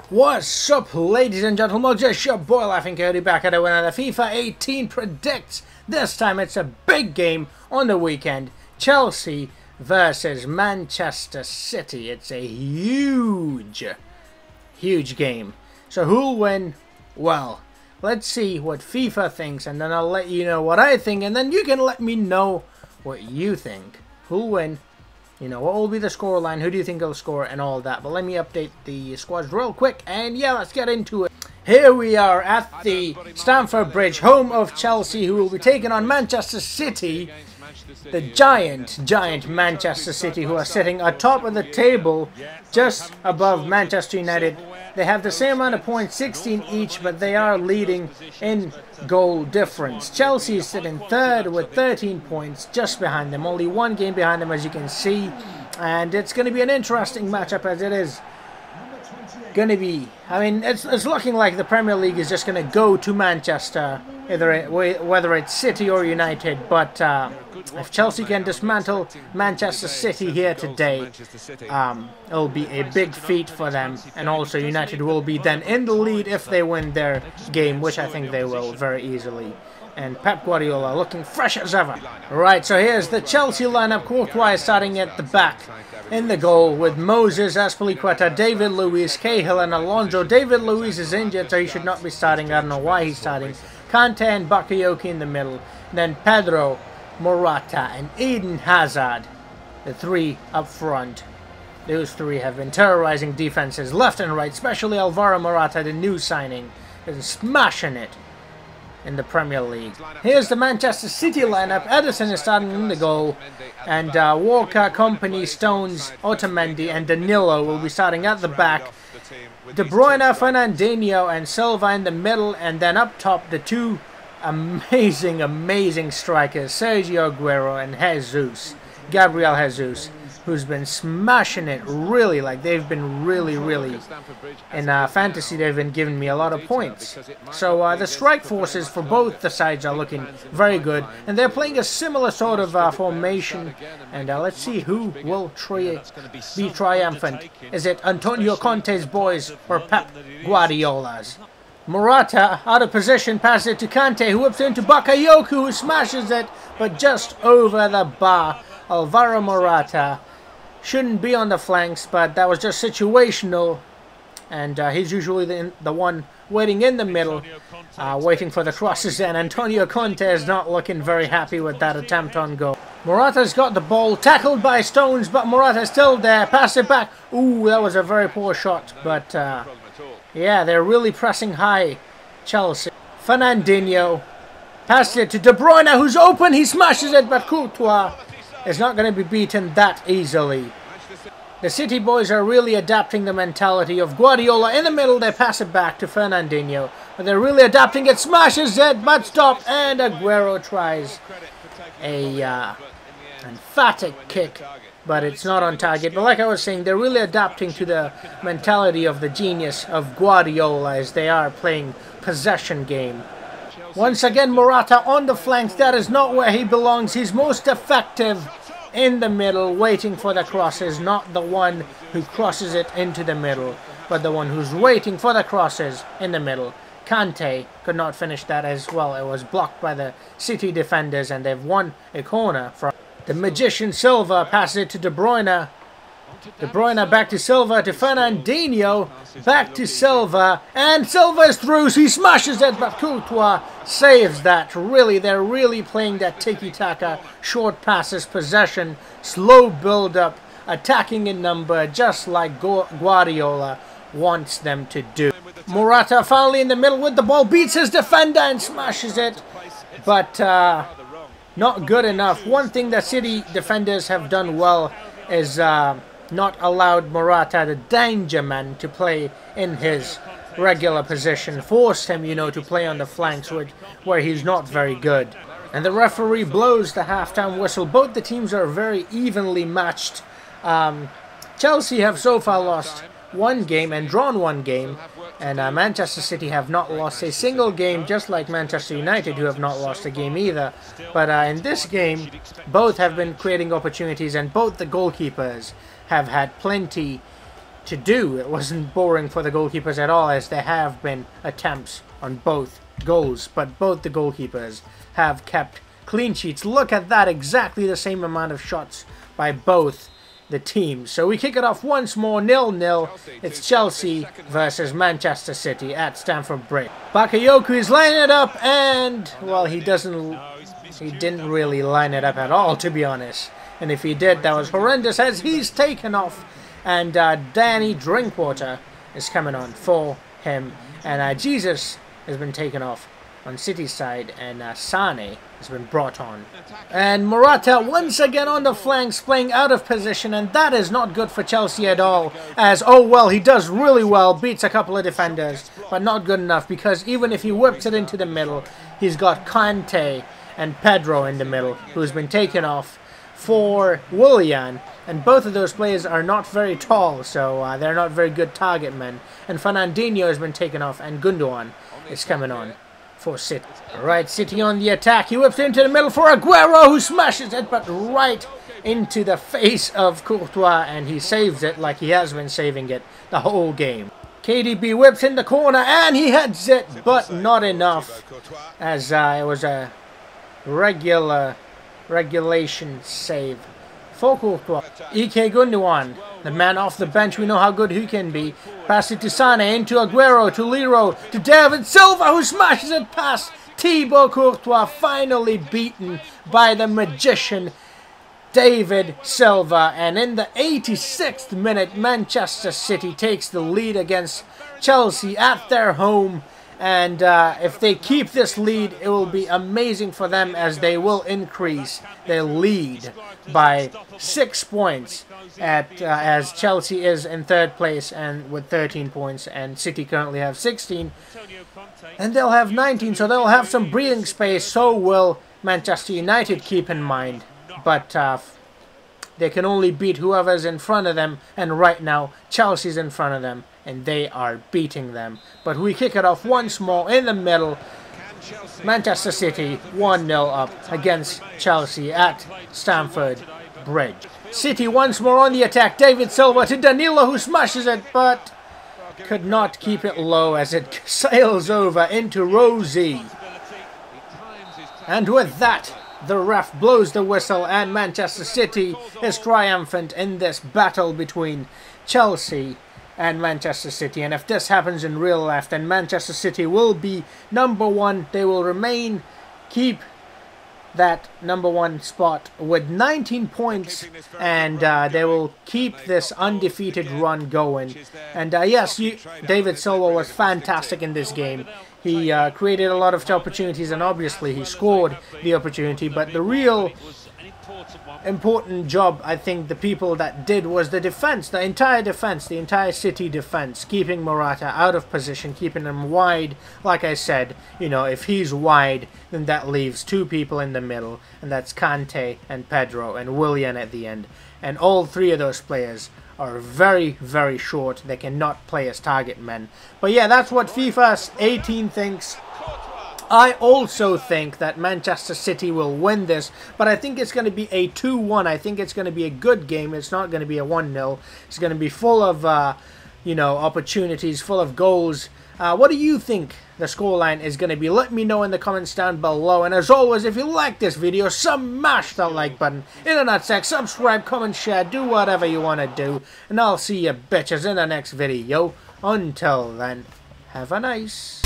What's up, ladies and gentlemen? Just your boy Laughing Coyote back at it with another FIFA 18 Predicts. This time it's a big game on the weekend. Chelsea versus Manchester City. It's a huge game. So who'll win? Well, let's see what FIFA thinks, and then I'll let you know what I think, and then you can let me know what you think. Who'll win? You know, what will be the scoreline? Who do you think will score and all that? But let me update the squads real quick, and yeah, let's get into it. Here we are at the Stamford Bridge, home of Chelsea, who will be taking on Manchester City. The giant Manchester City, who are sitting atop of the table, just above Manchester United. They have the same amount of points, 16 each, but they are leading in goal difference. Chelsea is sitting third with 13 points, just behind them. Only one game behind them, as you can see. And it's going to be an interesting matchup, as it is going to be. I mean, it's looking like the Premier League is just going to go to Manchester, whether it's City or United. But if Chelsea can dismantle Manchester City here today, it'll be a big feat for them. And also United will be then in the lead if they win their game, which I think they will very easily. And Pep Guardiola looking fresh as ever. Right, so here's the Chelsea lineup. Courtois starting at the back. In the goal with Moses, Azpilicueta, David Luiz, Cahill and Alonso. David Luiz is injured, so he should not be starting. I don't know why he's starting. Conte and Bakayoko in the middle. Then Pedro, Morata and Eden Hazard. The three up front. Those three have been terrorizing defenses left and right, especially Alvaro Morata, the new signing, is smashing it in the Premier League. Here's the Manchester City lineup. Ederson is starting in the goal, and Walker, Company, Stones, Otamendi and Danilo will be starting at the back. De Bruyne, Fernandinho and Silva in the middle, and then up top the two amazing strikers, Sergio Aguero and Gabriel Jesus, who's been smashing it really. Like, they've been really in fantasy, they've been giving me a lot of points. So the strike forces for both the sides are looking very good, and they're playing a similar sort of formation. And let's see who will be triumphant. Is it Antonio Conte's boys or Pep Guardiola's? Morata out of position, passes it to Conte, who whips into Bakayoko, who smashes it, but just over the bar. Alvaro Morata shouldn't be on the flanks, but that was just situational, and he's usually the one waiting in the middle, waiting for the crosses, and Antonio Conte is not looking very happy with that attempt on goal. Morata's got the ball, tackled by Stones, but Morata's still there, pass it back. Ooh, that was a very poor shot, but yeah, they're really pressing high, Chelsea. Fernandinho passes it to De Bruyne, who's open, he smashes it, but Courtois is not going to be beaten that easily. The City boys are really adapting the mentality of Guardiola. In the middle, they pass it back to Fernandinho, but they're really adapting it, smashes it, but stopped, and Aguero tries a emphatic kick, but it's not on target. But like I was saying, they're really adapting to the mentality of the genius of Guardiola, as they are playing possession game. Once again, Morata on the flanks. That is not where he belongs. He's most effective in the middle, waiting for the crosses, not the one who crosses it into the middle, but the one who's waiting for the crosses in the middle. Conte could not finish that as well. It was blocked by the City defenders, and they've won a corner from the magician. Silva passes it to De Bruyne. De Bruyne back to Silva, to Fernandinho, back to Silva, and Silva is through, so he smashes it, but Courtois saves that. Really, they're really playing that tiki-taka, short passes, possession, slow build-up, attacking in number, just like Guardiola wants them to do. Morata finally in the middle with the ball, beats his defender and smashes it, but not good enough. One thing that City defenders have done well is not allowed Morata, the danger man, to play in his regular position. Forced him, you know, to play on the flanks, where he's not very good. And the referee blows the halftime whistle. Both the teams are very evenly matched. Chelsea have so far lost one game and drawn one game, and Manchester City have not lost a single game, just like Manchester United, who have not lost a game either. But in this game, both have been creating opportunities, and both the goalkeepers have had plenty to do. It wasn't boring for the goalkeepers at all, as there have been attempts on both goals, but both the goalkeepers have kept clean sheets. Look at that, exactly the same amount of shots by both the teams. So we kick it off once more, 0-0. It's Chelsea versus Manchester City at Stamford Bridge. Bakayoko is lining it up, and well, he didn't really line it up at all, to be honest. And if he did, that was horrendous, as he's taken off, and Danny Drinkwater is coming on for him, and Jesus has been taken off on City's side, and Sane has been brought on. And Morata once again on the flanks, playing out of position, and that is not good for Chelsea at all, as, oh well, he does really well, beats a couple of defenders, but not good enough, because even if he whips it into the middle, he's got Conte and Pedro in the middle, who's been taken off for Willian, and both of those players are not very tall, so they're not very good target men. And Fernandinho has been taken off, and Gundogan is coming on for City. Right, City on the attack. He whips into the middle for Aguero, who smashes it, but right into the face of Courtois, and he saves it like he has been saving it the whole game. KDB whips in the corner, and he heads it, but not enough, as it was a regulation save for Courtois. Ike Gundogan, the man off the bench, we know how good he can be. Pass it to Sane, into Aguero, to Leroy, to David Silva, who smashes it past Thibaut Courtois, finally beaten by the magician David Silva. And in the 86th minute, Manchester City takes the lead against Chelsea at their home. And if they keep this lead, it will be amazing for them, as they will increase their lead by 6 points as Chelsea is in third place and with 13 points, and City currently have 16, and they'll have 19, so they'll have some breathing space. So will Manchester United, keep in mind, but they can only beat whoever's in front of them, and right now Chelsea's in front of them, and they are beating them. But we kick it off once more in the middle. Manchester City 1-0 up against Chelsea at Stamford Bridge. City once more on the attack. David Silva to Danilo, who smashes it, but could not keep it low as it sails over into Rosie. And with that, the ref blows the whistle, and Manchester City is triumphant in this battle between Chelsea and Manchester City. And if this happens in real life, then Manchester City will be number one. They will keep that number one spot with 19 points, and they will keep this undefeated run going. And yes, David Silva was fantastic in this game. He created a lot of opportunities, and obviously he scored the opportunity, but the real important job, I think, the people that did was the defense, the entire City defense, keeping Morata out of position, keeping him wide. Like I said, you know, if he's wide, then that leaves two people in the middle, and that's Conte and Pedro and Willian at the end. And all three of those players are very, very short. They cannot play as target men. But yeah, that's what FIFA 18 thinks. I also think that Manchester City will win this, but I think it's going to be a 2-1. I think it's going to be a good game. It's not going to be a 1-0. It's going to be full of, you know, opportunities, full of goals. What do you think the scoreline is going to be? Let me know in the comments down below. And as always, if you like this video, smash that like button. In a nutsack, subscribe, comment, share, do whatever you want to do. And I'll see you bitches in the next video. Until then, have a nice...